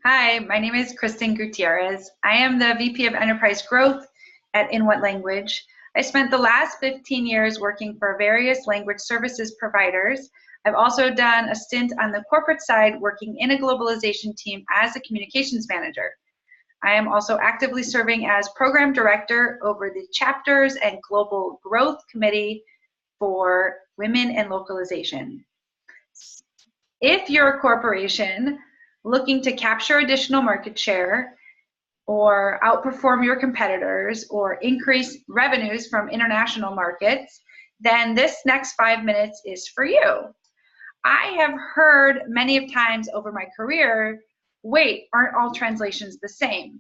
Hi, my name is Gutierrez. I am the VP of Enterprise Growth at inWhatLanguage. I spent the last 15 years working for various language services providers. I've also done a stint on the corporate side working in a globalization team as a communications manager. I am also actively serving as program director over the chapters and global growth committee for women and localization. If you're a corporation looking to capture additional market share or outperform your competitors or increase revenues from international markets, then this next 5 minutes is for you. I have heard many of times over my career, wait, aren't all translations the same?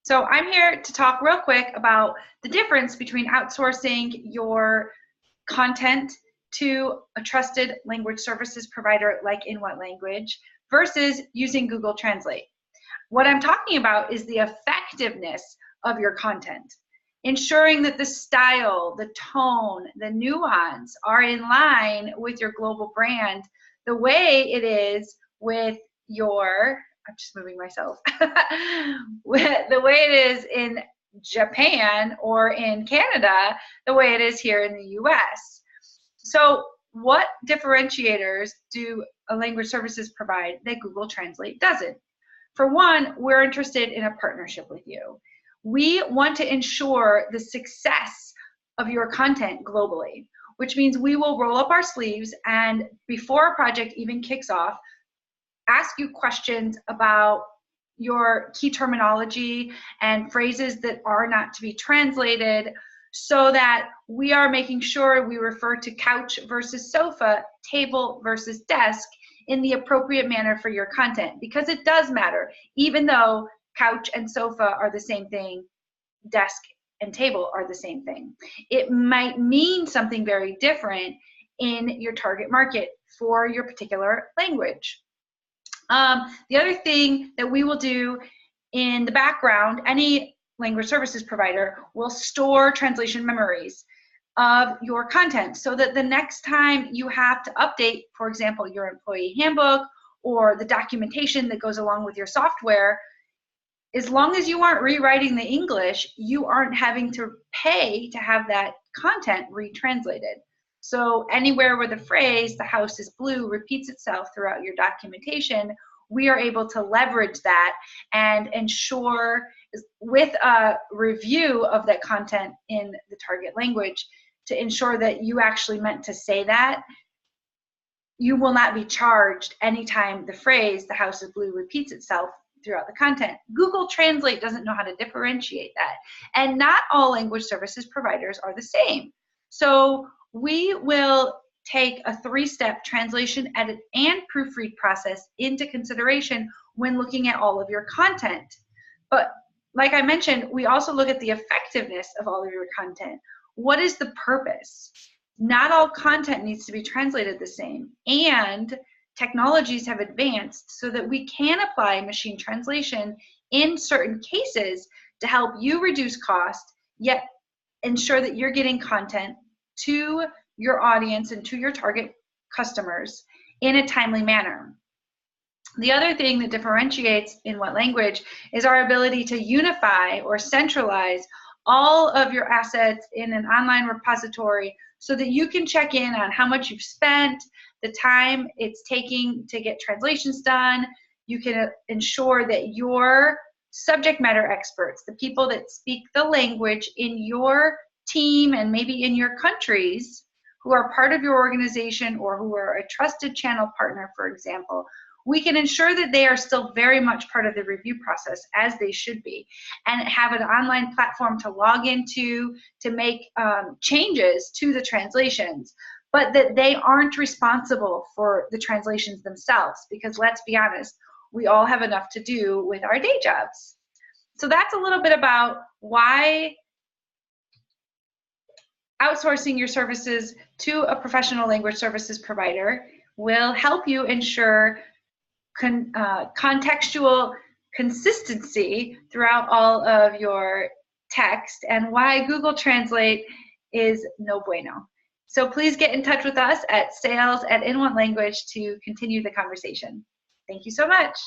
So I'm here to talk real quick about the difference between outsourcing your content to a trusted language services provider like inWhatLanguage versus using Google Translate. What I'm talking about is the effectiveness of your content, ensuring that the style, the tone, the nuance are in line with your global brand the way it is with your, I'm just moving myself, the way it is in Japan or in Canada, the way it is here in the US. So what differentiators do a language services provide that Google Translate doesn't? For one, we're interested in a partnership with you. We want to ensure the success of your content globally, which means we will roll up our sleeves and before a project even kicks off, ask you questions about your key terminology and phrases that are not to be translated, so that we are making sure we refer to couch versus sofa, table versus desk in the appropriate manner for your content, because it does matter. Even though couch and sofa are the same thing, desk and table are the same thing. It might mean something very different in your target market for your particular language. The other thing that we will do in the background, any language services provider will store translation memories of your content so that the next time you have to update, for example, your employee handbook or the documentation that goes along with your software, as long as you aren't rewriting the English, you aren't having to pay to have that content retranslated. So anywhere where the phrase, the house is blue, repeats itself throughout your documentation, we are able to leverage that and ensure, with a review of that content in the target language, to ensure that you actually meant to say that. You will not be charged anytime the phrase, the house is blue, repeats itself throughout the content. Google Translate doesn't know how to differentiate that. And not all language services providers are the same. So we will take a 3-step translation, edit, and proofread process into consideration when looking at all of your content. But like I mentioned, we also look at the effectiveness of all of your content. What is the purpose? Not all content needs to be translated the same, and technologies have advanced so that we can apply machine translation in certain cases to help you reduce cost, yet ensure that you're getting content to your audience and to your target customers in a timely manner. The other thing that differentiates inWhatLanguage is our ability to unify or centralize all of your assets in an online repository so that you can check in on how much you've spent, the time it's taking to get translations done. You can ensure that your subject matter experts, the people that speak the language in your team and maybe in your countries, who are part of your organization or who are a trusted channel partner, for example, we can ensure that they are still very much part of the review process, as they should be, and have an online platform to log into to make changes to the translations, but that they aren't responsible for the translations themselves, because let's be honest, we all have enough to do with our day jobs. So that's a little bit about why outsourcing your services to a professional language services provider will help you ensure contextual consistency throughout all of your text, and why Google Translate is no bueno. So please get in touch with us at sales@inWhatLanguage to continue the conversation. Thank you so much.